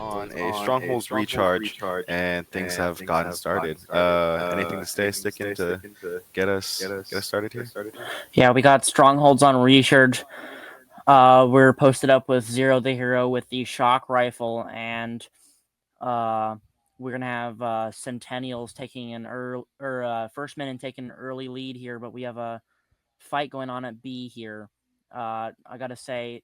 on a Strongholds recharge, and things have gotten started. Anything to stay sticking to get us started here? Yeah, we got Strongholds on recharge. We're posted up with Zero the Hero with the shock rifle, and we're gonna have Centennials taking an First Minion taking an early lead here, but we have a fight going on at B here. I gotta say,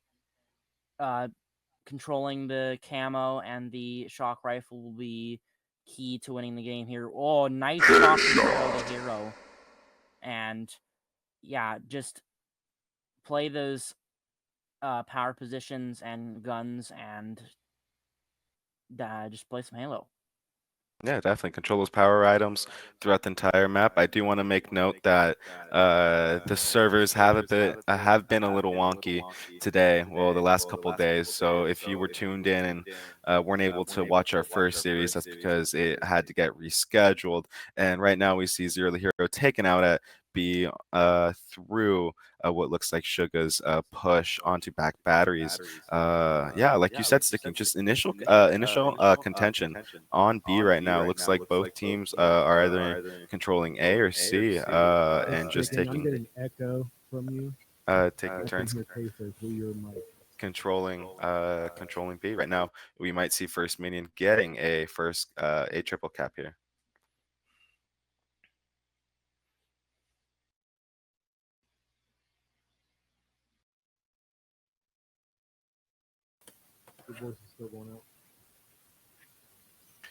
controlling the camo and the shock rifle will be key to winning the game here. Oh, nice shot from Zero the Hero, and yeah, just play those power positions and guns and just play some Halo. Yeah, definitely control those power items throughout the entire map. I do want to make note that the servers have been a little wonky today. Well, the last couple of days. So if you were tuned in and weren't able to watch our first series, that's because it had to get rescheduled. And right now we see Zero the Hero taken out at B through what looks like Suga's push onto back batteries. Yeah, like you said, sticking just initial contention on B right now. Looks like both teams are either controlling A or C, and just I'm getting echo from you. taking I can turns hear Pacer through your mic. controlling B. Right now, we might see First Minion getting a triple cap here. Your voice is still going out.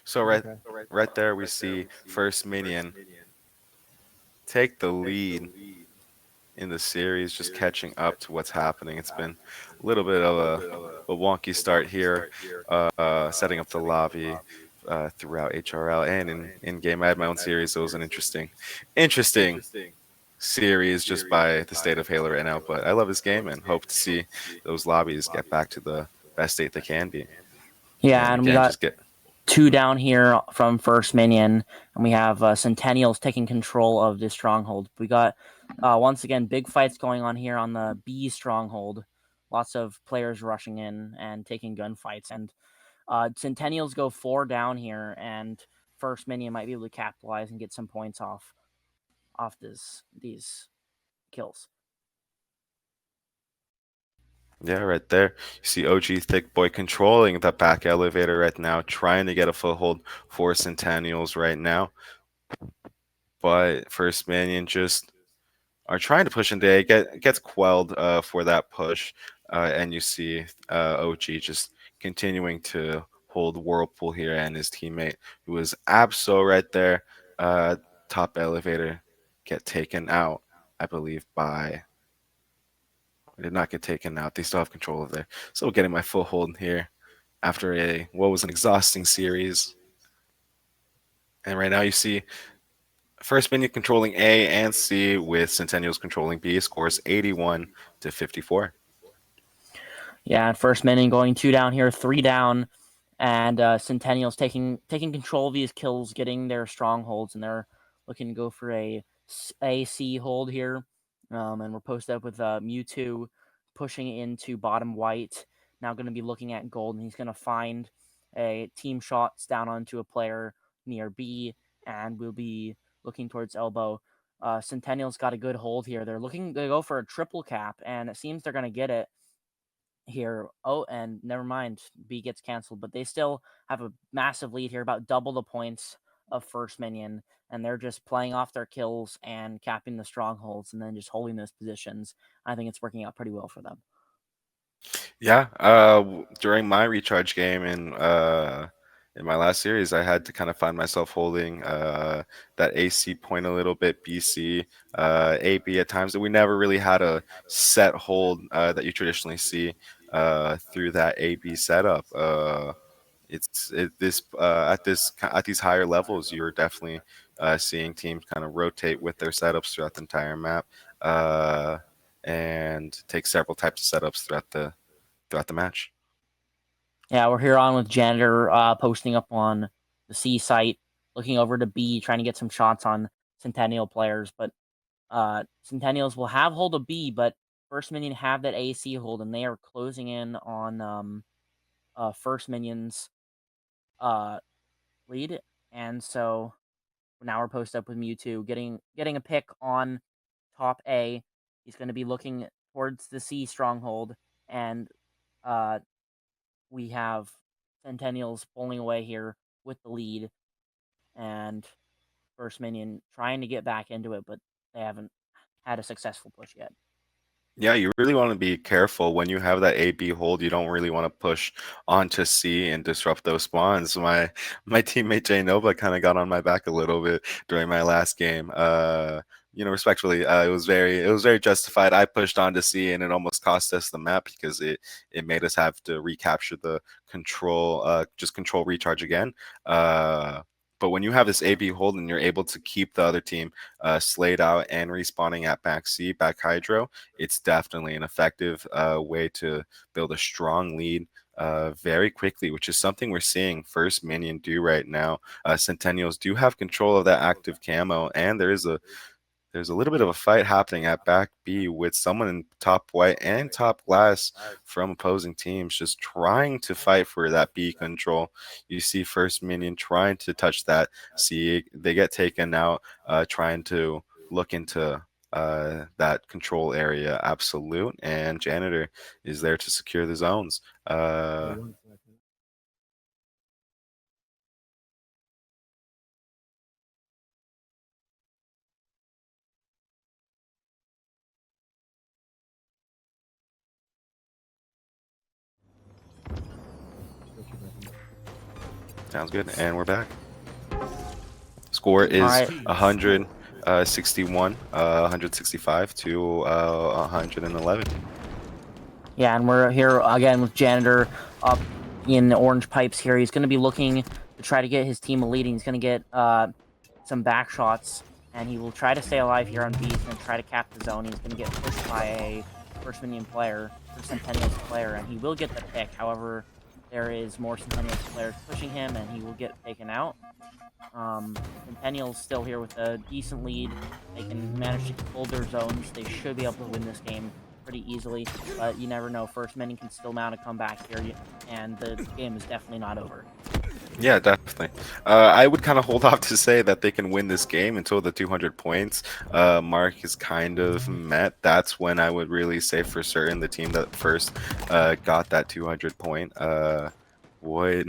So right there, we see First Minion take the lead in the series, just catching up to what's happening. It's been a little bit of a wonky start here, setting up the lobby throughout HRL and in game. I had my own series, so it was an interesting series just by the state of Halo right now. But I love this game and hope to see those lobbies get back to the best state they can be. Yeah, and we got two down here from First Minion, and we have Centennials taking control of this stronghold. We got, once again, big fights going on here on the B stronghold. Lots of players rushing in and taking gunfights, and Centennials go 4 down here, and First Minion might be able to capitalize and get some points off these kills. Yeah, right there. You see OG Thick Boy controlling the back elevator right now, trying to get a foothold for Centennials right now. But First Minion just are trying to push into A. Gets quelled for that push. And you see OG just continuing to hold Whirlpool here and his teammate, who is Absol right there. Top elevator get taken out, I believe, by... did not get taken out. They still have control of there. So getting my foothold here after what was an exhausting series. And right now you see First Minion controlling A and C with Centennials controlling B. Scores 81-54. Yeah, and First Minion going 2 down here, 3 down, and Centennials taking control of these kills, getting their strongholds, and they're looking to go for a C hold here. And we're posted up with Mewtwo pushing into bottom white. Now going to be looking at gold, and he's going to find a team shots down onto a player near B, and we'll be looking towards elbow. Centennials got a good hold here. They're looking to go for a triple cap, and it seems they're going to get it here. Oh, and never mind, B gets canceled, but they still have a massive lead here, about double the points of First Minion, and they're just playing off their kills and capping the strongholds and then just holding those positions. I think it's working out pretty well for them. Yeah, during my recharge game in my last series, I had to kind of find myself holding that AC point a little bit, BC, AB at times. That we never really had a set hold that you traditionally see through that AB setup. At these higher levels, you're definitely seeing teams kind of rotate with their setups throughout the entire map, and take several types of setups throughout the match. Yeah, we're here on with Janitor posting up on the C site, looking over to B, trying to get some shots on Centennial players, but Centennials will have hold of B, but First Minion have that AC hold, and they are closing in on First Minion's lead, and so now we're posted up with Mewtwo getting a pick on top A. He's going to be looking towards the C stronghold, and we have Centennials pulling away here with the lead, and First Minion trying to get back into it, but they haven't had a successful push yet. Yeah, you really want to be careful when you have that A/B hold. You don't really want to push onto C and disrupt those spawns. My teammate Jay Nova kind of got on my back a little bit during my last game. Respectfully, it was very justified. I pushed onto C and it almost cost us the map because it made us have to recapture the control recharge again. But when you have this A/B hold and you're able to keep the other team slayed out and respawning at back C, back Hydro, it's definitely an effective way to build a strong lead very quickly, which is something we're seeing First Minion do right now. Centennials do have control of that active camo, and there's a little bit of a fight happening at back B with someone in top white and top glass from opposing teams just trying to fight for that B control. You see First Minion trying to touch that C. They get taken out, trying to look into that control area. Absolute and Janitor is there to secure the zones. Wait 1 second. Got you back in. Sounds good, and we're back. Score is Alright. 161, 165 to 111. Yeah, and we're here again with Janitor up in the orange pipes here. He's going to be looking to try to get his team a lead. He's going to get some back shots, and he will try to stay alive here on B. He's going to try to cap the zone. He's going to get pushed by a First Minion player, or Centennials player, and he will get the pick. However, there is more Centennials players pushing him, and he will get taken out. Centennials still here with a decent lead. They can manage to hold their zones. They should be able to win this game pretty easily, but you never know. First Minion can still mount a comeback here, and the game is definitely not over. Yeah, definitely. I would kind of hold off to say that they can win this game until the 200 points mark is kind of met. That's when I would really say for certain the team that first got that 200 point would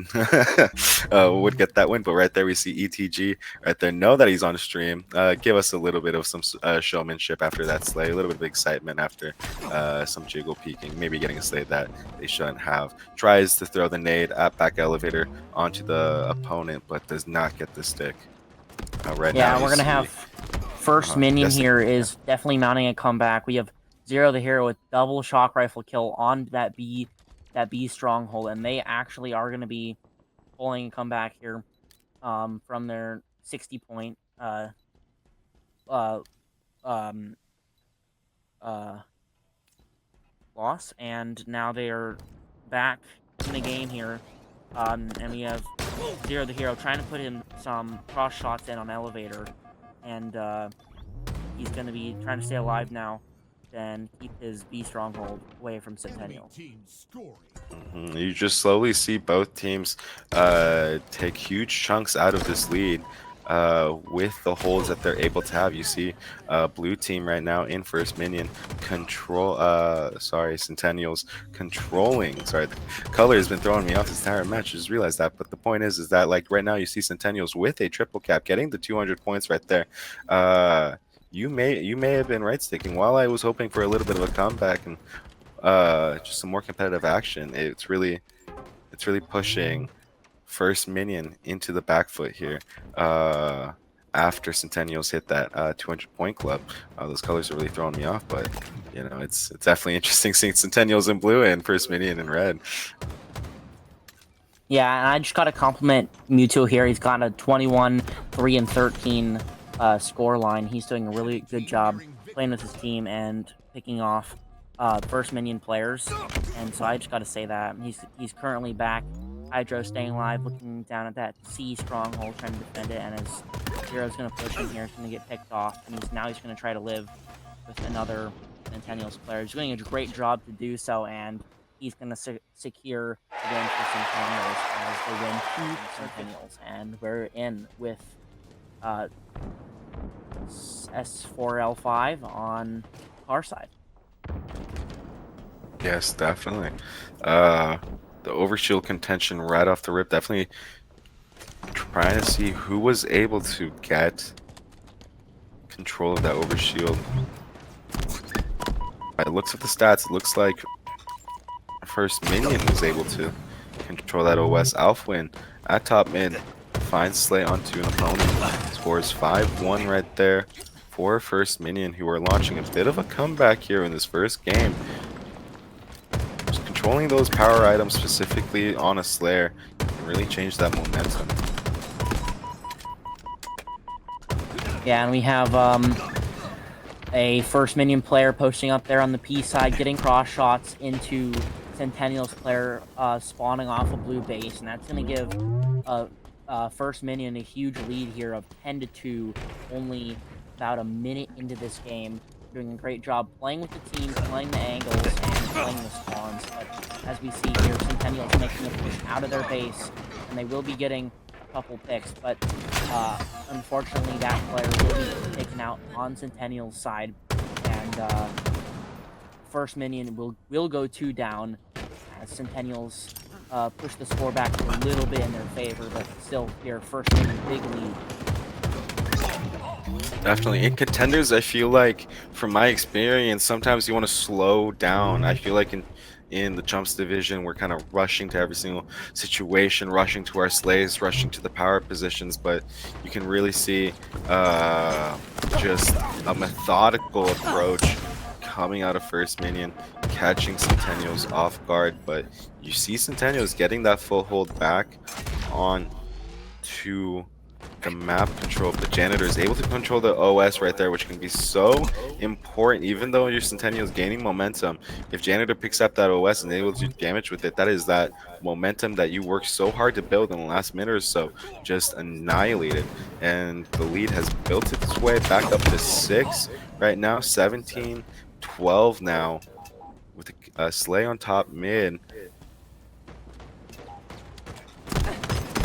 would get that win. But right there we see ETG right there. Know that he's on stream. Give us a little bit of some showmanship after that slay, a little bit of excitement after some jiggle peeking, maybe getting a slay that they shouldn't have. Tries to throw the nade at back elevator onto the opponent, but does not get the stick. Right now, Yeah, we're gonna have First Minion here is definitely mounting a comeback. We have Zero the Hero with double shock rifle kill on that B stronghold, and they actually are gonna be pulling a comeback here from their 60 point loss, and now they are back in the game here. And we have Zero the Hero trying to put him some cross shots in on elevator, and he's going to be trying to stay alive now and keep his B stronghold away from Centennial. You just slowly see both teams take huge chunks out of this lead with the holds that they're able to have. You see blue team right now in First Minion Centennials controlling. Sorry, the color has been throwing me off this entire match. I just realized that. But the point is that like right now you see Centennials with a triple cap getting the 200 points right there. You may have been right sticking. While I was hoping for a little bit of a comeback and just some more competitive action, it's really pushing First Minion into the back foot here after Centennials hit that 200 point club. Those colors are really throwing me off, but you know it's definitely interesting seeing Centennials in blue and First Minion in red. Yeah, and I just got to compliment Mewtwo here. He's got a 21, 3, and 13 score line. He's doing a really good job playing with his team and picking off First Minion players. And so I just got to say that he's currently back. Hydro staying alive, looking down at that C stronghold, trying to defend it. And as Zero's going to push him here, he's going to get picked off. And he's going to try to live with another Centennials player. He's doing a great job to do so. And he's going to secure the game for Centennials as they win 2 Centennials. And we're in with S4L5 on our side. Yes, definitely. The overshield contention right off the rip, definitely trying to see who was able to get control of that overshield. By the looks of the stats, it looks like First Minion was able to control that OS. Alfwin at top mid finds Slay onto an opponent. Scores 5-1 right there for First Minion, who are launching a bit of a comeback here in this first game. Just controlling those power items specifically on a Slayer can really change that momentum. Yeah, and we have a First Minion player posting up there on the P side, getting cross shots into Centennials player spawning off a blue base, and that's going to give First Minion a huge lead here of 10-2, only about a minute into this game. Doing a great job playing with the team, playing the angles, and playing the spawns. But as we see here, Centennials making a push out of their base, and they will be getting a couple picks, but unfortunately that player will be taken out on Centennials' side, and First Minion will go 2 down as Centennials push the score back a little bit in their favor, but still here, First Minion, big lead. Definitely. In contenders, I feel like, from my experience, sometimes you want to slow down. I feel like in the jumps division, we're kind of rushing to every single situation, rushing to our slays, rushing to the power positions, but you can really see just a methodical approach coming out of First Minion, catching Centennials off guard, but you see Centennials getting that full hold back on to the map control. The Janitor is able to control the OS right there, which can be so important. Even though your Centennial is gaining momentum, if Janitor picks up that OS and able to do damage with it, that is that momentum that you worked so hard to build in the last minute or so, just annihilated. And the lead has built its way back up to 6 right now, 17-12 now, with a Slay on top mid.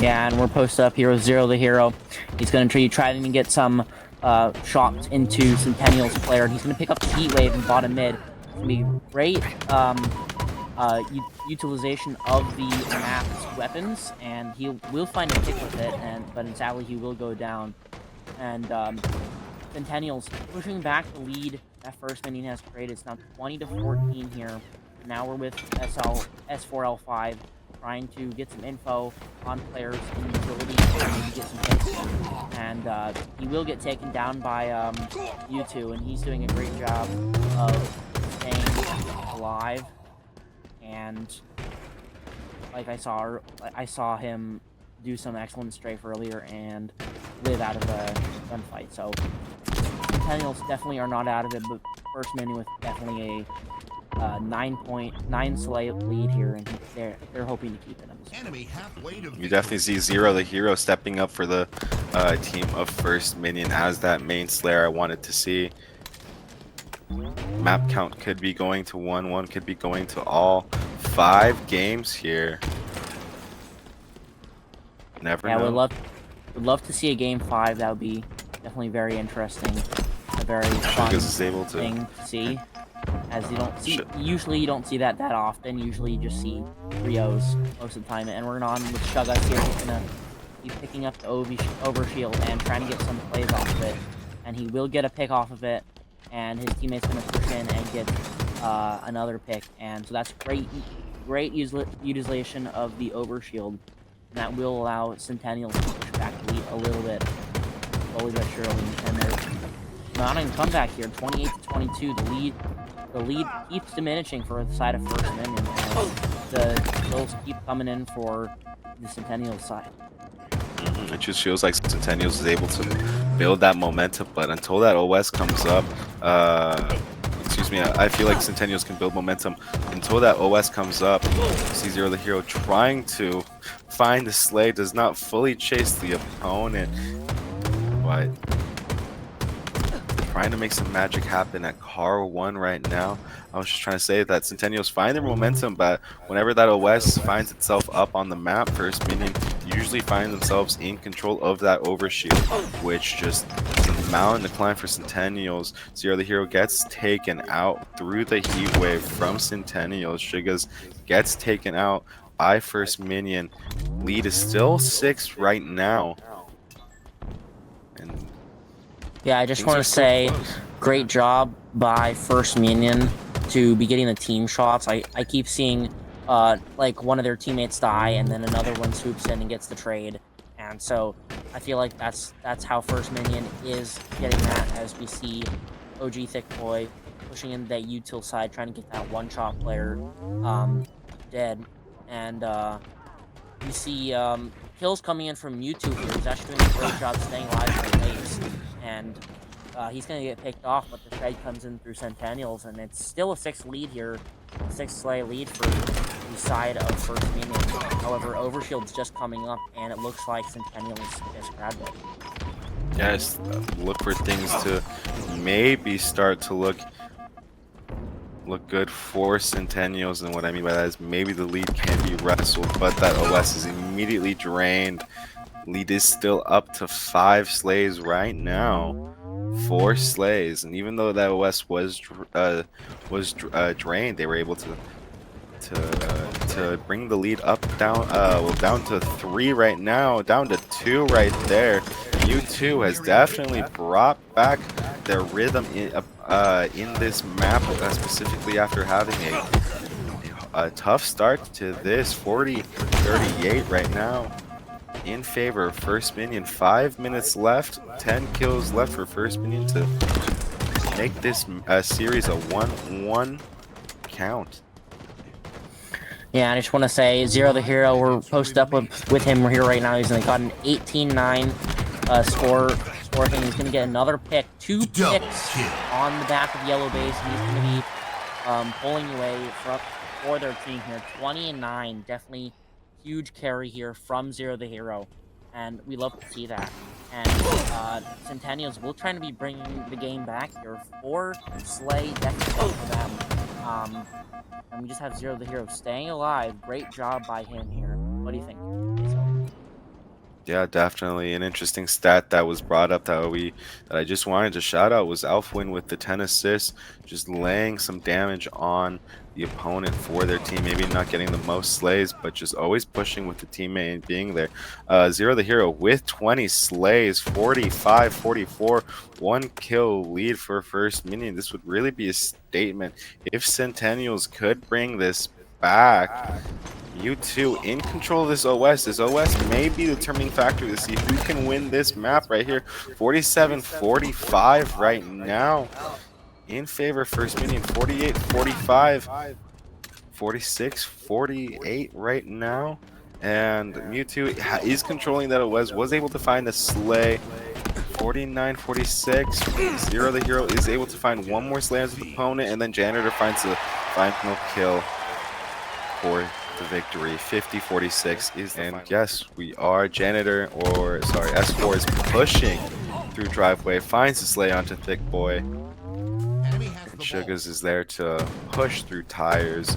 Yeah, and we're posted up here with Zero the Hero. He's going to try to get some shots into Centennials player. He's going to pick up the Heat Wave in bottom mid. It's going to be great utilization of the map's weapons, and he will find a pick with it, but sadly he will go down. And Centennials pushing back the lead that First Minion has created. It's now 20-14 here. Now we're with S4L5. Trying to get some info on players in utility and get some hits. And he will get taken down by U2, and he's doing a great job of staying alive. And like I saw him do some excellent strafe earlier and live out of a gunfight. So Centennials definitely are not out of it, but First Minion with definitely a 9-9 Slay lead here, and they're hoping to keep it. You definitely see Zero the Hero stepping up for the team of First Minion as that main Slayer I wanted to see. Map count could be going to 1-1, could be going to all 5 games here. Never know. Yeah, would love to see a game 5. That would be definitely very interesting. A very fun thing to see. As you don't see, usually you don't see that often. Usually you just see Rios most of the time. And we're on with Shugas here. He's gonna be picking up the overshield and trying to get some plays off of it. And he will get a pick off of it. And his teammate's gonna push in and get another pick. And so that's great utilization of the overshield. And that will allow Centennials to push back the lead a little bit, slowly but surely. And they're mounting a comeback here, 28-22. The lead keeps diminishing for the side of First Minion, and the kills keep coming in for the Centennials side. It just feels like Centennials is able to build that momentum, but until that OS comes up, I feel like Centennials can build momentum until that OS comes up. See Zero the Hero trying to find the Slay, does not fully chase the opponent, but trying to make some magic happen at car 1 right now. I was just trying to say that Centennials find their momentum, but whenever that OS finds itself up on the map, First Minion usually find themselves in control of that overshield, which just is a mountain to climb for Centennials. Zero the Hero gets taken out through the heat wave from Centennials. Shigas gets taken out by First Minion. Lead is still 6 right now. And Yeah, I just things want are to still say, close. great job by First Minion to be getting the team shots. I keep seeing like one of their teammates die and then another one swoops in and gets the trade. And so I feel like that's how First Minion is getting that, as we see OG Thick Boy pushing in that util side, trying to get that one-shot player dead. And we see kills coming in from Mewtwo here. He's actually doing a great job staying alive for lanes. And he's going to get picked off, but the trade comes in through Centennials, and it's still a 6 lead here. 6 slay lead for the side of First Minion. However, Overshield's just coming up, and it looks like Centennials just grabbed it. Yes, look for things to maybe start to look good for Centennials, and what I mean by that is maybe the lead can be wrestled, but that OS is immediately drained. Lead is still up to 5 slays right now. 4 slays, and even though that OS was drained, they were able to bring the lead up down to 3 right now, down to 2 right there. Mewtwo has definitely brought back their rhythm in this map, specifically after having a tough start to this. 40-38 right now in favor of First Minion. 5 minutes left, 10 kills left for First Minion to make this series a 1-1 count. Yeah, I just want to say, Zero the Hero, we're posted up with him here right now. He's got an 18-9 score thing. He's going to get another pick. 2 picks on the back of Yellow Base, and he's going to be pulling away for their team here. 20-9, definitely huge carry here from Zero the Hero, and we love to see that. And Centennials will try to be bringing the game back here. 4 slay definitely for them. And we just have Zero the Hero staying alive. Great job by him here. What do you think? Yeah, definitely an interesting stat that was brought up that I just wanted to shout out was Alfwin with the 10 assists, just laying some damage on the opponent for their team. Maybe not getting the most slays, but just always pushing with the teammate and being there. Zero the Hero with 20 slays, 45-44, 1 kill lead for First Minion. This would really be a statement if Centennials could bring this back. Mewtwo in control of this OS. This OS may be the determining factor to see who can win this map right here. 47-45 right now in favor of First Minion. 48-45. 46-48 right now. And Mewtwo is controlling that OS. Was able to find a slay. 49-46. Zero the Hero is able to find 1 more slay as his opponent, and then Janitor finds the final kill for the victory. 50-46 is the final. Yes, we are Janitor, or sorry, S4 is pushing through driveway, finds the slay onto Thick Boy. And Sugas is there to push through tires.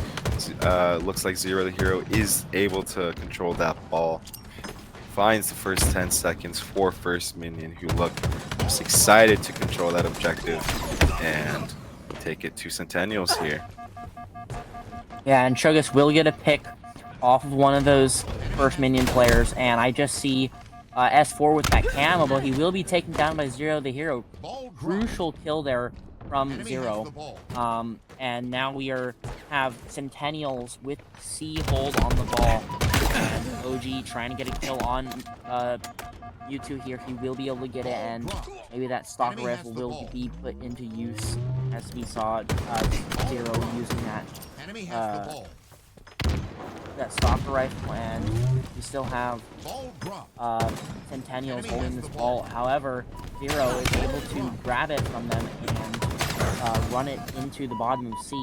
Looks like Zero the Hero is able to control that ball. Finds the first 10 seconds for First Minion, who look just excited to control that objective and take it to Centennials here. Yeah, and Chugus will get a pick off of one of those First Minion players, and I just see S4 with that camo, but he will be taken down by Zero the Hero. Crucial kill there from Zero. And now we have Centennials with C hold on the ball, and OG trying to get a kill on Mewtwo here. He will be able to get it, and maybe that stalker rifle will be put into use, as we saw Zero using that stalker rifle, and we still have Centennials holding this ball. However, Zero is able to grab it from them and run it into the bottom of C,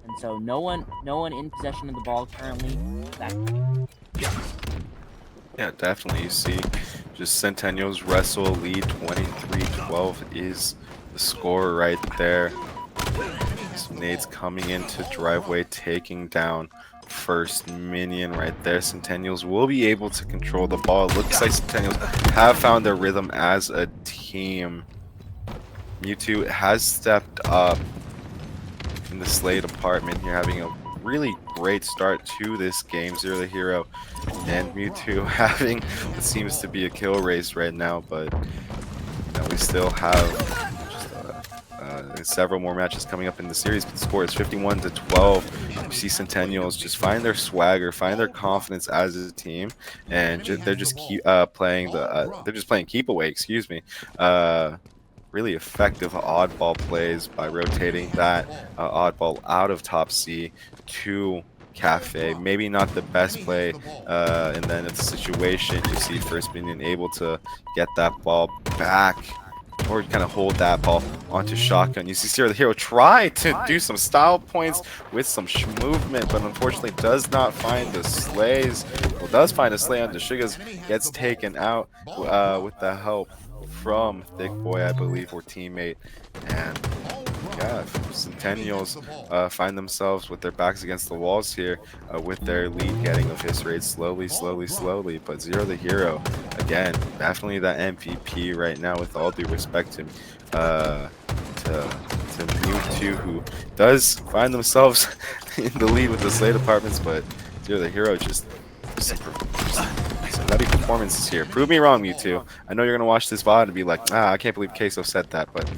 and so no one in possession of the ball currently. Yeah, definitely. You see just Centennials wrestle. Lead 23-12 is the score right there. Some nades coming into driveway, taking down First Minion right there. Centennials will be able to control the ball. It looks like Centennials have found their rhythm as a team. Mewtwo has stepped up in the Slay department here, having a really great start to this game. Zero the hero and Mewtwo having what seems to be a kill race right now, but we still have several more matches coming up in the series. But the score is 51-12. You see Centennials just find their swagger, find their confidence as a team, and they're just playing keep away. Excuse me. Really effective oddball plays by rotating that oddball out of top C to Cafe. Maybe not the best play, and then it's a situation you see First Minion able to get that ball back or kind of hold that ball onto Shotgun. You see Zero the Hero try to do some style points with some movement, but unfortunately does not find the slays. Well, does find a slay onto Sugas, gets taken out with the help from Thick Boy, I believe, or teammate. And yeah, Centennials find themselves with their backs against the walls here, with their lead getting eviscerated slowly. But Zero the Hero, again, definitely that MVP right now, with all due respect to Mewtwo, who does find themselves in the lead with the Slay departments, but Zero the Hero just some nutty performances here. Prove me wrong, Mewtwo. I know you're gonna watch this VOD and be like, I can't believe Queso said that, but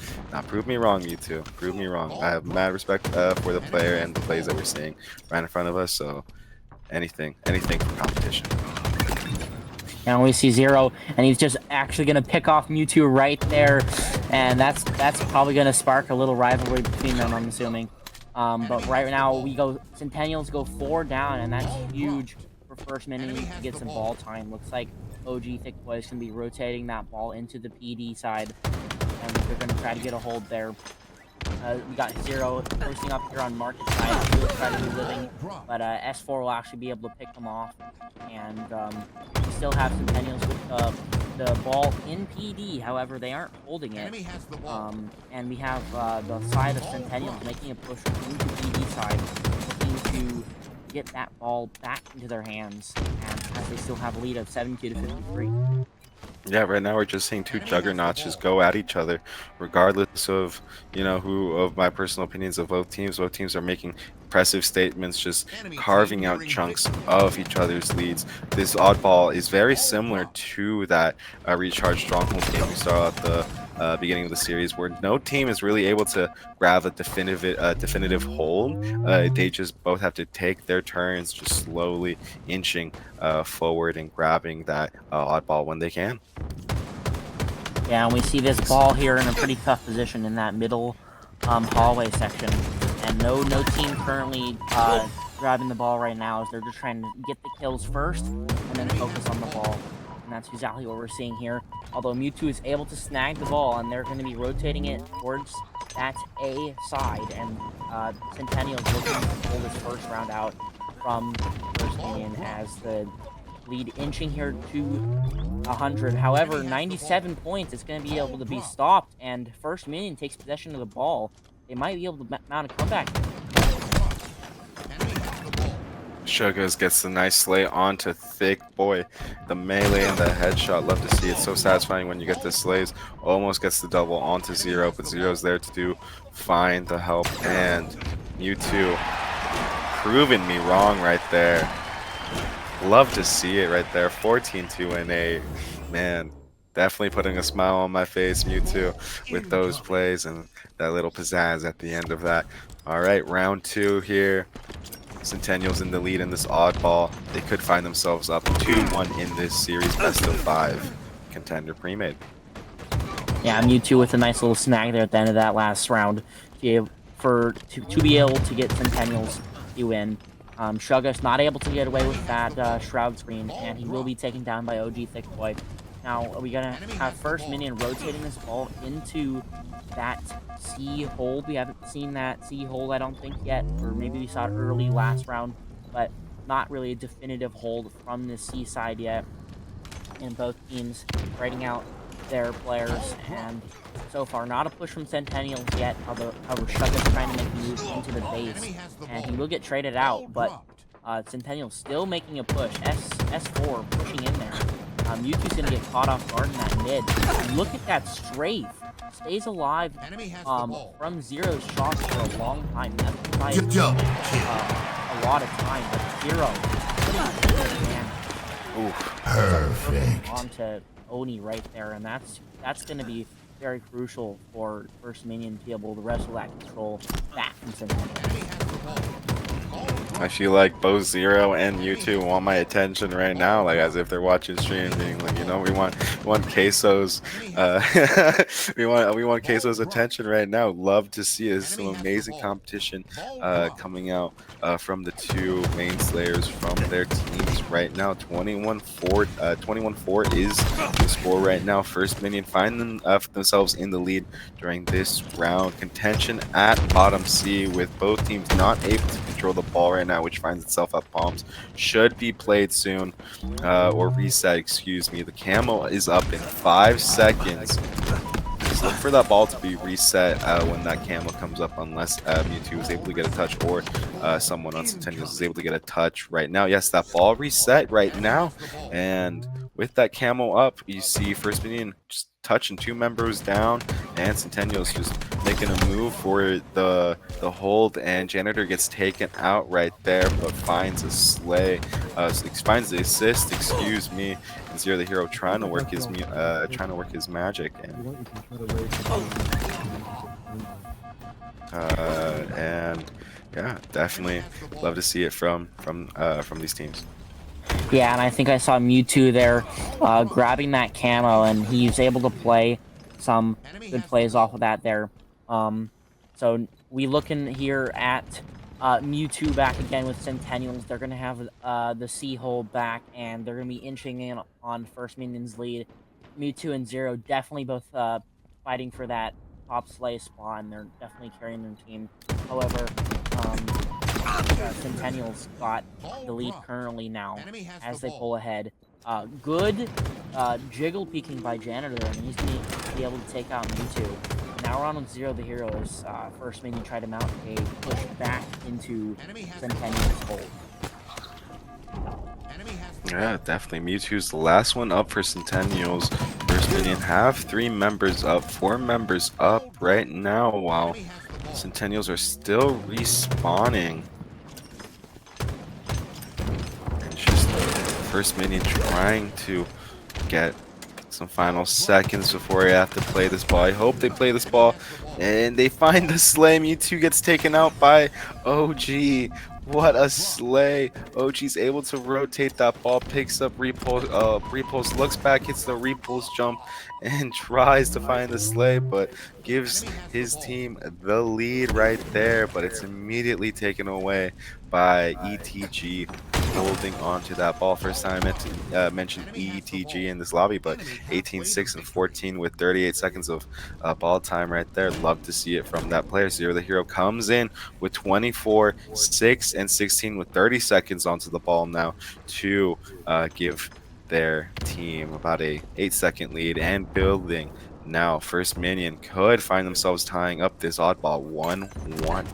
prove me wrong, Mewtwo. Prove me wrong. I have mad respect for the player and the plays that we're seeing right in front of us. So anything for competition. Now we see Zero, and he's just actually gonna pick off Mewtwo right there, and that's probably gonna spark a little rivalry between them, I'm assuming. But right now Centennials go 4 down, and that's huge for First Minion to get some ball time. Looks like OG Thick Boy is gonna be rotating that ball into the PD side, and they're gonna try to get a hold there. We got Zero posting up here on market side. He'll try to be living, but S4 will actually be able to pick them off. And we still have Centennials with the ball in PD. However, they aren't holding it. And we have the side of Centennials making a push into PD side, looking to get that ball back into their hands, and as they still have a lead of 72-53. Yeah, right now we're just seeing two juggernauts just go at each other, regardless of, of my personal opinions of both teams. Both teams are making impressive statements, just carving out chunks of each other's leads. This oddball is very similar to that Recharge Stronghold game we saw at the beginning of the series, where no team is really able to grab a definitive hold. They just both have to take their turns, just slowly inching forward and grabbing that oddball when they can. Yeah, and we see this ball here in a pretty tough position in that middle hallway section, and no team currently grabbing the ball right now, as they're just trying to get the kills first and then focus on the ball. And that's exactly what we're seeing here. Although Mewtwo is able to snag the ball, and they're going to be rotating it towards that A side, and Centennials looking to pull this first round out from First Minion, as the lead inching here to 100. However, 97 points is going to be able to be stopped, and First Minion takes possession of the ball. They might be able to mount a comeback. Sugas gets the nice slay onto Thick Boy. The melee and the headshot, love to see it. So satisfying when you get the slays. Almost gets the double onto Zero, but Zero's there to find the help. And Mewtwo proving me wrong right there. Love to see it right there. 14-2 and 8. Man, definitely putting a smile on my face, Mewtwo, with those plays and that little pizzazz at the end of that. All right, round 2 here. Centennials in the lead in this oddball. They could find themselves up 2-1 in this series, best of 5 Contender Premade. Yeah, Mewtwo with a nice little snag there at the end of that last round to be able to get Centennials to win. Sugas not able to get away with that Shroud Screen, and he will be taken down by OG Thick Boy. Now, are we going to have First Minion rotating this ball into that C hold? We haven't seen that C hold, I don't think, yet. Or maybe we saw it early last round, but not really a definitive hold from the C side yet. And both teams writing out their players, and so far not a push from Centennials yet, although Shug is trying to make a move into the base, and he will get traded out, but Centennials still making a push. S4 pushing in there. Mewtwo's gonna get caught off guard in that mid. Look at that strafe. Stays alive from Zero's shots for a long time. That's provided a lot of time, but Zero putting his hand Perfect. onto Oni right there, and that's gonna be very crucial for First Minion to be able to wrestle that control back from Centennial. I feel like both Zero and Mewtwo want my attention right now, like as if they're watching stream, being like, you know, we want Queso's, we want Queso's attention right now. Love to see it. Some amazing competition coming out from the two main slayers from their teams right now. 21-4, 21-4 is the score right now. First Minion find themselves in the lead during this round. Contention at bottom C with both teams not able to control the ball right now, which finds itself at bombs. Should be played soon, or reset, excuse me. The camo is up in 5 seconds. Just look for that ball to be reset when that camo comes up, unless Mewtwo is able to get a touch, or someone on Centennials is able to get a touch right now. Yes, that ball reset right now, and with that camo up, you see First Minion just touching 2 members down, and Centennials just making a move for the hold, and Janitor gets taken out right there, but finds a slay, finds the assist, excuse me, and Zero the Hero trying to work his magic, and yeah, definitely love to see it from these teams. Yeah, and I think I saw Mewtwo there grabbing that camo, and he's able to play some good plays off of that there. So we looking here at Mewtwo back again with Centennials. They're going to have the C hold back, and they're going to be inching in on First Minion's lead. Mewtwo and Zero definitely both fighting for that top slay spot, and they're definitely carrying their team. However, Centennials got the lead currently now as they pull ahead. Good jiggle peeking by Janitor there, and he's going to be able to take out Mewtwo. Now we're on with Zero the Hero as First Minion try to mount a push back into Centennial's hold. Yeah, definitely. Mewtwo's the last one up for Centennials. First Minion have 3 members up, 4 members up right now, while Centennials are still respawning. And just First Minion trying to get some final seconds before they have to play this ball. I hope they play this ball and they find the slay. Mewtwo gets taken out by OG. What a slay. OG's able to rotate that ball, picks up repulse, looks back, hits the repulse jump, and tries to find the slay, but gives his team the lead right there, but it's immediately taken away by ETG holding on to that ball. First time I mentioned ETG in this lobby, but 18-6 and 14 with 38 seconds of ball time right there. Love to see it from that player. Zero the Hero comes in with 24, 6 and 16 with 30 seconds onto the ball now to give their team about a 8-second lead, and building now. First Minion could find themselves tying up this oddball 1-1.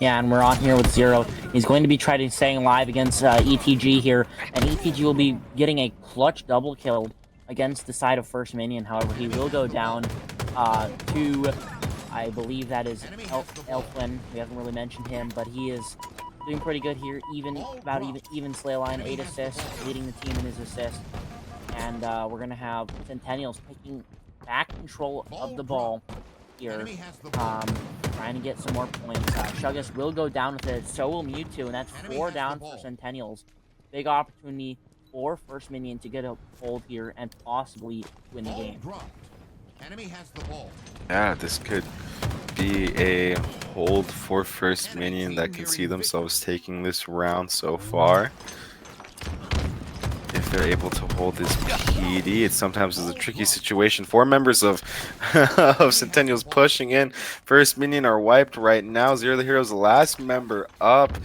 Yeah, and we're on here with Zero. He's going to be trying to stay alive against ETG here, and ETG will be getting a clutch double kill against the side of First Minion. However, he will go down to, I believe that is Elflin. We haven't really mentioned him, but he is doing pretty good here. Even slay line, 8 assists, leading the team in his assists. And we're going to have Centennials taking back control of the ball here, trying to get some more points. Shuggus will go down with it, so will Mewtwo, and that's 4 down for Centennials. Big opportunity for First Minion to get a hold here and possibly win the game. Yeah, this could be a hold for First Minion that can see themselves taking this round so far. If they're able to hold this PD, it sometimes is a tricky situation. 4 members of Centennials pushing in. First Minion are wiped right now. Zero the Hero's the last member up,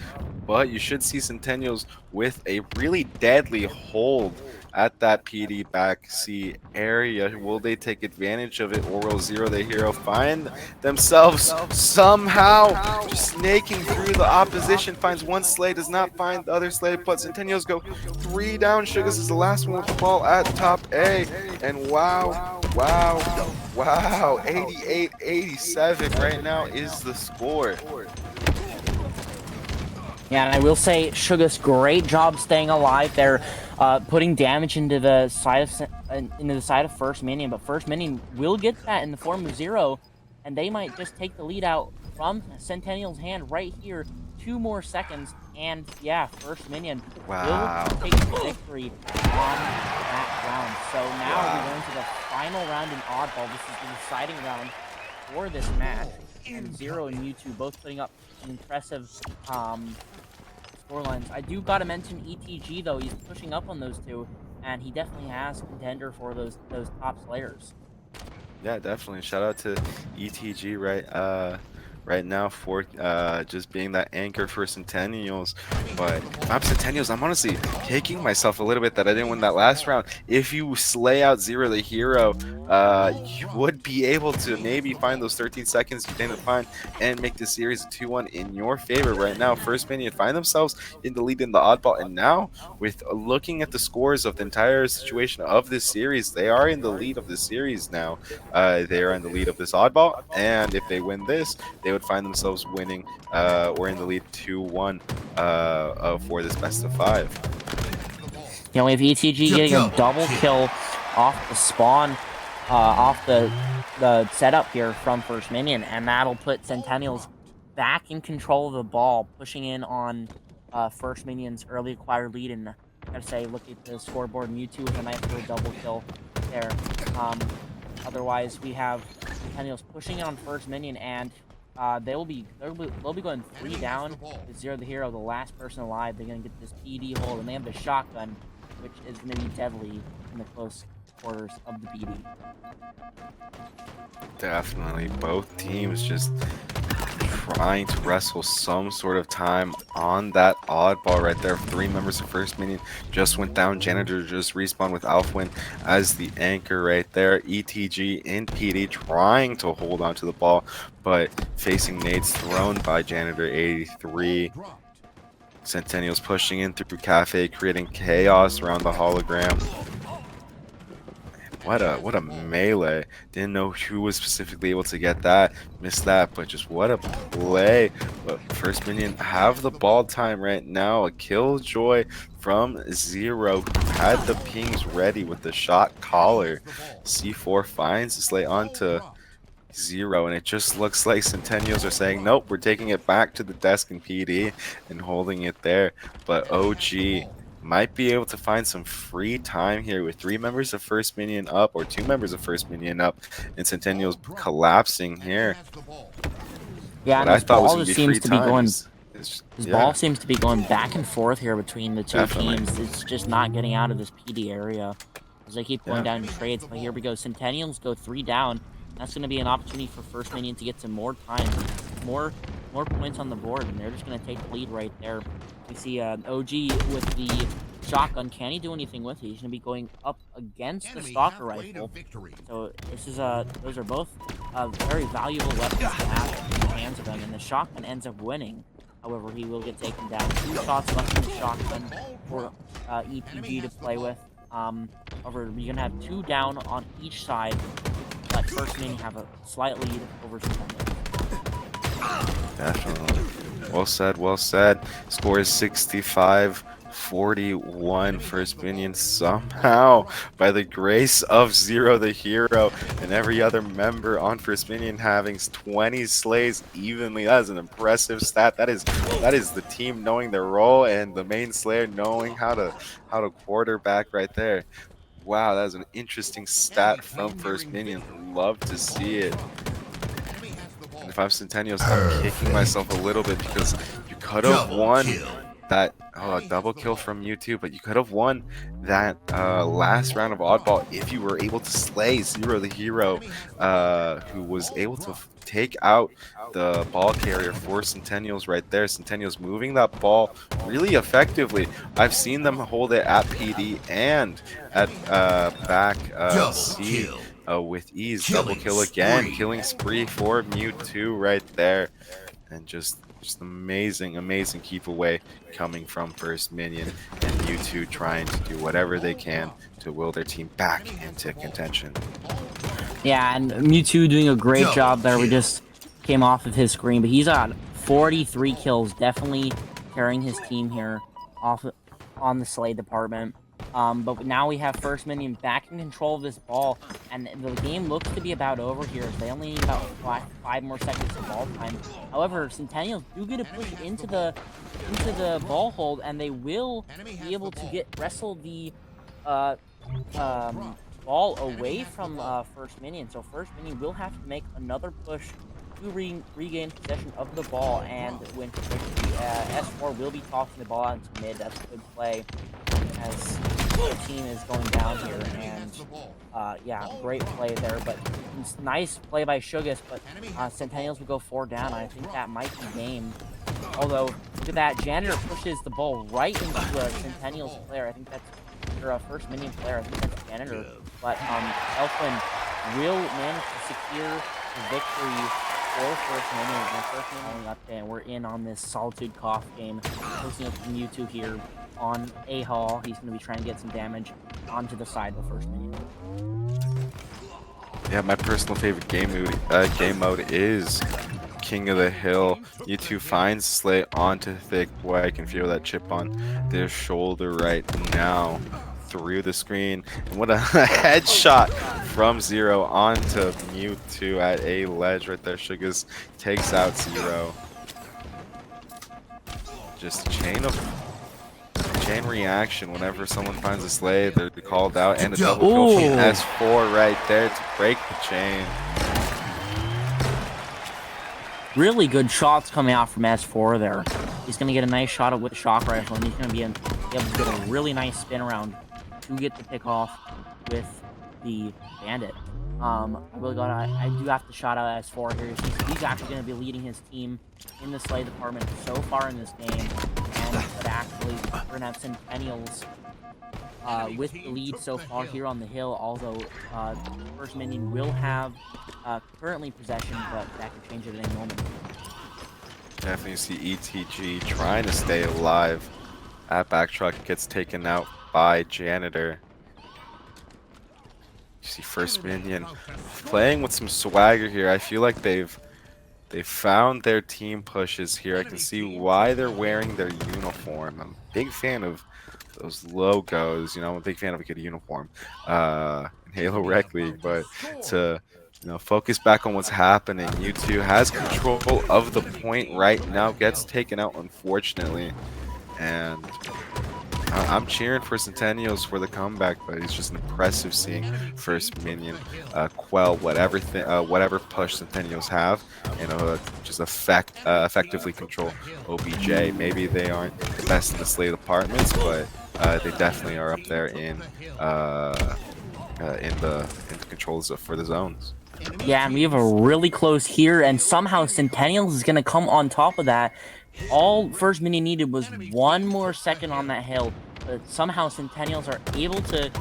but you should see Centennials with a really deadly hold at that PD back C area. Will they take advantage of it, or will Zero the Hero find themselves somehow just snaking through the opposition? Finds one Slay, does not find the other Slay, but Centennials go 3 down. Sugas is the last one with the ball at top A, and wow, 88-87 right now is the score. Yeah, and I will say, Sugas, great job staying alive there, putting damage into the side of First Minion. But First Minion will get that in the form of Zero, and they might just take the lead out from Centennial's hand right here. 2 more seconds, and yeah, First Minion will take the victory on that round. So now we're going to the final round in Oddball. This is the deciding round for this match, and Zero and Mewtwo both putting up an impressive scorelines. I do gotta mention ETG though. He's pushing up on those two, and he definitely has contender for those top slayers. Yeah, definitely. Shout out to ETG right now for just being that anchor for Centennials. But if I'm Centennials, I'm honestly kicking myself a little bit that I didn't win that last round. If you slay out Zero the Hero, you would be able to maybe find those 13 seconds you didn't find and make the series 2-1 in your favor. Right now, First Minion find themselves in the lead in the oddball, and now with looking at the scores of the entire situation of this series, they are in the lead of the series now. They are in the lead of this oddball, and if they win this, they would find themselves winning or in the lead 2-1 for this best of 5. You know, we have ETG getting a double kill off the spawn, off the setup here from First Minion, and that'll put Centennials back in control of the ball, pushing in on First Minion's early acquired lead. And I gotta say, look at the scoreboard, Mewtwo with a nice little double kill there. Otherwise, we have Centennials pushing in on First Minion, and they'll be going 3 down with Zero the Hero, the last person alive. They're gonna get this PD hold, and they have the shotgun, which is gonna be deadly in the close quarters of the PD. Definitely, both teams just trying to wrestle some sort of time on that oddball right there. 3 members of First Minion just went down. Janitor just respawned with Alfwin as the anchor right there. ETG and PD trying to hold on to the ball, but facing nades thrown by Janitor 83. Centennials pushing in through Cafe, creating chaos around the hologram. What a melee. Didn't know who was specifically able to get that. Missed that, but just what a play. But First Minion have the ball time right now. A killjoy from Zero. Had the pings ready with the shot caller. C4 finds the slay onto Zero, and it just looks like Centennials are saying, nope, we're taking it back to the desk in PD and holding it there. But OG might be able to find some free time here with 3 members of First Minion up, or 2 members of First Minion up, and Centennials collapsing here. Yeah, and I this thought was ball gonna just be seems free to be going. times. This ball seems to be going back and forth here between the two teams. It's just not getting out of this PD area as they keep going down in trades. But here we go. Centennials go 3 down. That's going to be an opportunity for First Minion to get some more time, more points on the board, and they're just going to take the lead right there. We see OG with the shotgun. Can he do anything with it? He's going to be going up against the stalker rifle. So this is those are both very valuable weapons to have in the hands of him, and the shotgun ends up winning. However, he will get taken down. 2 shots left in the shotgun for ETG to play with. However, you're gonna have 2 down on each side, but First Minion have a slight lead over Centennials. Definitely. Well said, well said. Score is 65-41. First Minion somehow, by the grace of Zero the Hero and every other member on First Minion having 20 slays evenly. That is an impressive stat. That is the team knowing their role and the main slayer knowing how to quarterback right there. Wow, that is an interesting stat from First Minion. Love to see it. And if I'm Centennials, I'm kicking myself a little bit because you could have won that Oh, a double kill from Mewtwo, but you could have won that last round of oddball if you were able to slay Zero the hero, who was able to take out the ball carrier for Centennials right there. Centennials moving that ball really effectively. I've seen them hold it at PD and at back C with ease. Double kill again, killing spree for Mewtwo right there, and just amazing keep away coming from First Minion, and Mewtwo trying to do whatever they can to will their team back into contention. Yeah, and Mewtwo doing a great job there. We just came off of his screen, but he's on 43 kills, definitely carrying his team here off on the Slay department. But now we have First Minion back in control of this ball, and the game looks to be about over here. They only need about five more seconds of ball time. However, Centennials do get a push into the ball hold, and they will be able to wrestle the ball away from First Minion. So First Minion will have to make another push to regain possession of the ball, and when S4 will be tossing the ball out into mid. That's a good play as the team is going down here, and yeah, great play there, but nice play by Sugus, but Centennials will go 4 down. I think that might be game. Although, look at that, Janitor pushes the ball right into a Centennials player. I think that's a First Minion player. I think that's Janitor. But Elfwin will manage to secure the victory for First Minion. And First Minion up there. We're in on this Solitude Cough game. Posting up Mewtwo here on A Hall. He's going to be trying to get some damage onto the side of First Minion. Yeah, my personal favorite game mode is King of the Hill. Mewtwo finds Slay onto Thick Boy. I can feel that chip on their shoulder right now through the screen. And what a headshot from Zero onto Mewtwo at a ledge right there. Sugas takes out Zero. Just chain reaction whenever someone finds a Slay, they're called out, and a double kill from S4 right there to break the chain. Really good shots coming out from S4 there. He's going to get a nice shot with the shock rifle, and he's going to be able to get a really nice spin around to get the pick off with the bandit. I do have to shout out S4 here. He's actually going to be leading his team in the Slay department so far in this game, but actually we're going to have Centennials with the lead so far here on the hill, although First Minion will have currently possession, but that could change at any moment. Definitely see ETG trying to stay alive. That backtrack gets taken out by Janitor. You see First Minion playing with some swagger here. I feel like they've found their team pushes here. I can see why they're wearing their uniform. I'm a big fan of those logos, you know. I'm a big fan of a good uniform in Halo Rec League, but to focus back on what's happening. Mewtwo has control of the point right now, gets taken out unfortunately, and I'm cheering for Centennials for the comeback, but it's just impressive seeing First Minion quell whatever push Centennials have, just effectively control OBJ. Maybe they aren't the best in the Slay departments, but they definitely are up there in the controls for the zones. Yeah, and we have a really close here, and somehow Centennials is going to come on top of that. All First Minion needed was 1 more second on that hill, but somehow Centennials are able to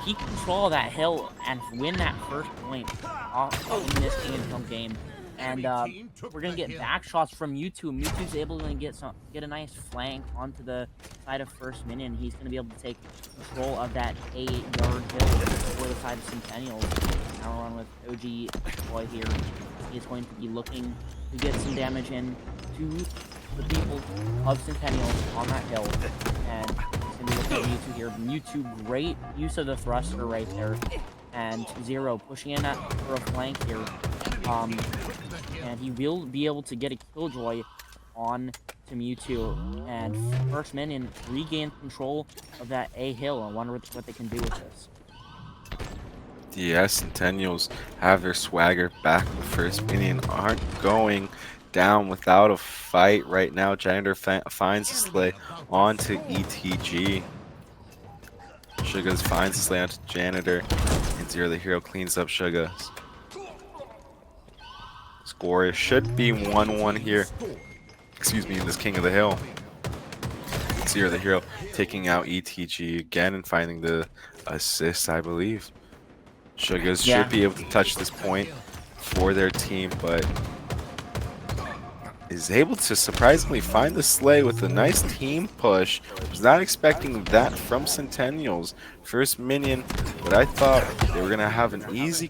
keep control of that hill and win that first point in this Kingdom game. And we're going to get back shots from Mewtwo. Mewtwo's able to get a nice flank onto the side of First Minion. He's going to be able to take control of that 8-yard hill for the side of Centennials. Now we're on with OG Boy here. He's going to be looking to get some damage in to the people of Centennials on that hill. And he's going to be looking at Mewtwo here. Mewtwo, great use of the thruster right there. And Zero pushing in for a flank here. And he will be able to get a Killjoy on to Mewtwo. And First Minion regain control of that A hill. I wonder what they can do with this. Yes, Centennials have their swagger back. The First Minion aren't going down without a fight right now. Janitor finds the slay onto ETG. Sugas finds the slay onto Janitor, and Zero the Hero cleans up Sugas. Score should be 1-1 here. Excuse me, in this King of the Hill. Zero the Hero taking out ETG again and finding the assist, I believe. Sugas should be able to touch this point for their team, but is able to surprisingly find the slay with a nice team push. Was not expecting that from Centennials. First Minion, but I thought they were going to have an easy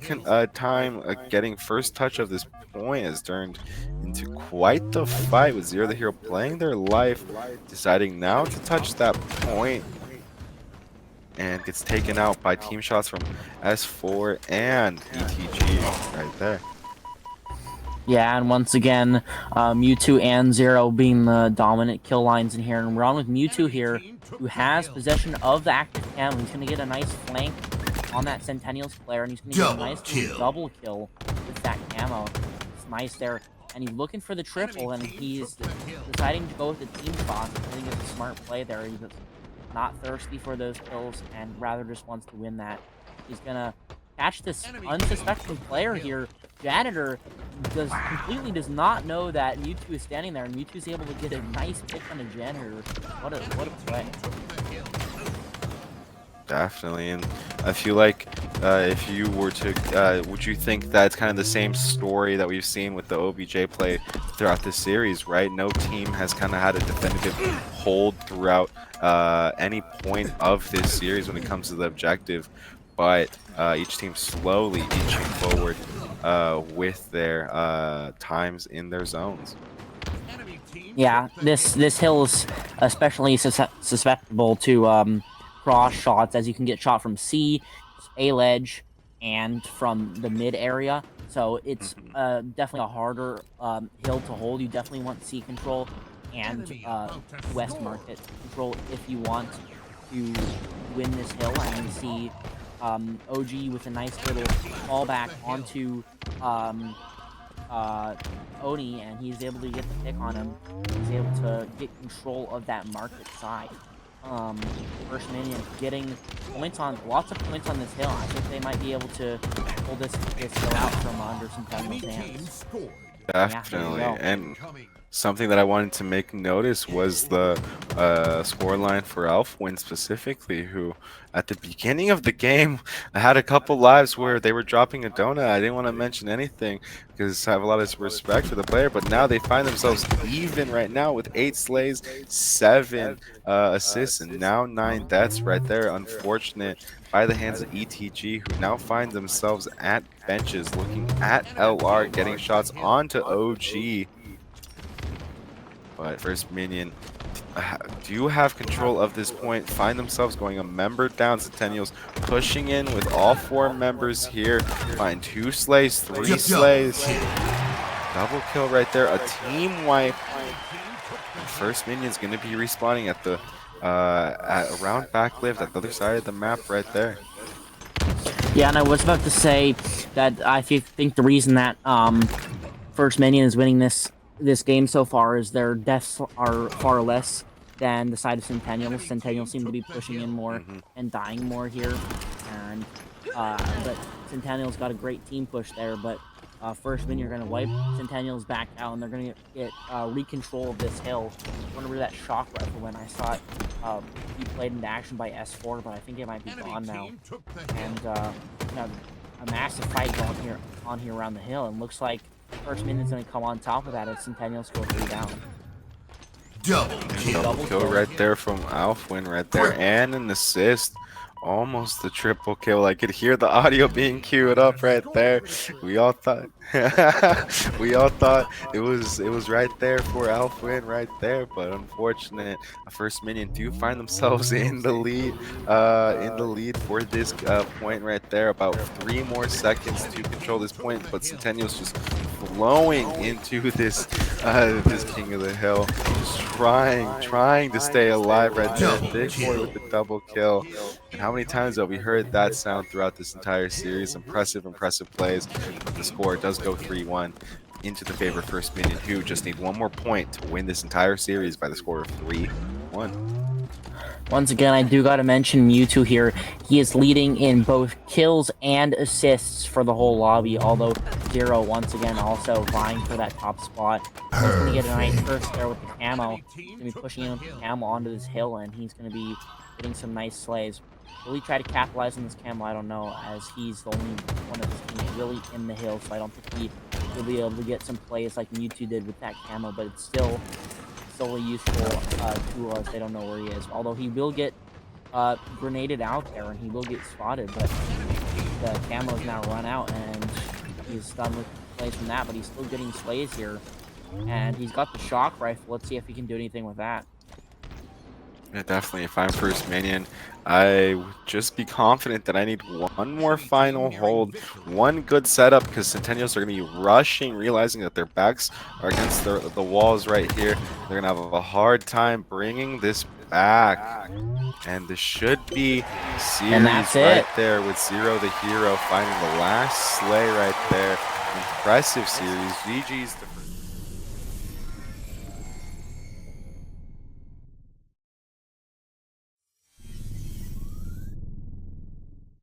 time getting first touch of this point, has turned into quite the fight with Zero the Hero playing their life, deciding now to touch that point, and gets taken out by team shots from S4 and ETG right there. Yeah, and once again, Mewtwo and Zero being the dominant kill lines in here. And we're on with Mewtwo here, who has possession of the active cam. He's going to get a nice flank on that Centennials player, and he's going to get a nice double kill with that camo. It's nice there. And he's looking for the triple, and he's deciding to go with the team spot. I think it's a smart play there. He's not thirsty for those kills, and rather just wants to win that. He's going to catch this unsuspecting player here. Janitor completely does not know that Mewtwo is standing there, and Mewtwo is able to get a nice pick on a Janitor. What a play. Definitely, and I feel like if you were to, would you think that's kind of the same story that we've seen with the OBJ play throughout this series, right? No team has kind of had a definitive hold throughout any point of this series when it comes to the objective, but each team slowly inching forward with their times in their zones. Yeah, this hill is especially susceptible to cross shots, as you can get shot from C, A ledge, and from the mid area. So it's definitely a harder hill to hold. You definitely want C control and west market control if you want to win this hill. And you see OG with a nice little fallback onto Oni, and he's able to get the pick on him. He's able to get control of that market side. First Minion getting lots of points on this hill. I think they might be able to pull this hill out from under some Centennials' hands. Definitely, and something that I wanted to make notice was the scoreline for Alfwin specifically, who at the beginning of the game had a couple lives where they were dropping a donut. I didn't want to mention anything because I have a lot of respect for the player, but now they find themselves even right now with 8 slays, 7 assists, and now 9 deaths right there. Unfortunate by the hands of ETG, who now find themselves at benches looking at LR, getting shots onto OG. But First Minion do have control of this point, find themselves going a member down. Centennials pushing in with all 4 members here, find 2 slays, 3 slays, double kill right there, a team wipe. And First Minion's going to be respawning at the around back lift at the other side of the map right there. Yeah, and I was about to say that I think the reason that First Minion is winning this game so far is their deaths are far less than the side of Centennials. Centennials seem to be pushing in more and dying more here, and but Centennials got a great team push there. But First Minion are going to wipe Centennials back out, and they're going to get recontrol of this hill. I wonder where that shock rifle went. I saw it be played into action by S4, but I think it might be gone now. And a massive fight going on here around the hill, and looks like First Minion's going to come on top of that as Centennials go 3 down. Double kill right there from Alfwin right there, and an assist. Almost the triple kill. I could hear the audio being queued up right there. We all thought it was right there for Alfwin right there, but unfortunate. First Minion do find themselves in the lead for this point right there. About 3 more seconds to control this point, but Centennials just flowing into this this King of the Hill, just trying to stay alive right there. Big boy with the double kill. And how many times have we heard that sound throughout this entire series? Impressive plays. But the score does go 3-1. into the favor of First Minion, who just need one more point to win this entire series by the score of 3-1. Once again, I do got to mention Mewtwo here. He is leading in both kills and assists for the whole lobby, although Zero, once again, also vying for that top spot. He's going to get a nice first there with the camo. He's going to be pushing in with the camo onto this hill, and he's going to be getting some nice slays. Will he try to capitalize on this camo? I don't know, as he's the only one of his teammates really in the hill, so I don't think he'll be able to get some plays like Mewtwo did with that camo, but it's still a useful tool as they don't know where he is. Although he will get grenaded out there and he will get spotted, but the camo's now run out and he's done with plays from that, but he's still getting slays here. And he's got the shock rifle. Let's see if he can do anything with that. Yeah, definitely. If I'm First Minion, I would just be confident that I need one more final hold, one good setup, because Centennials are going to be rushing, realizing that their backs are against the walls right here. They're going to have a hard time bringing this back. And this should be series right there with Zero the Hero finding the last slay right there. Impressive series. GG's the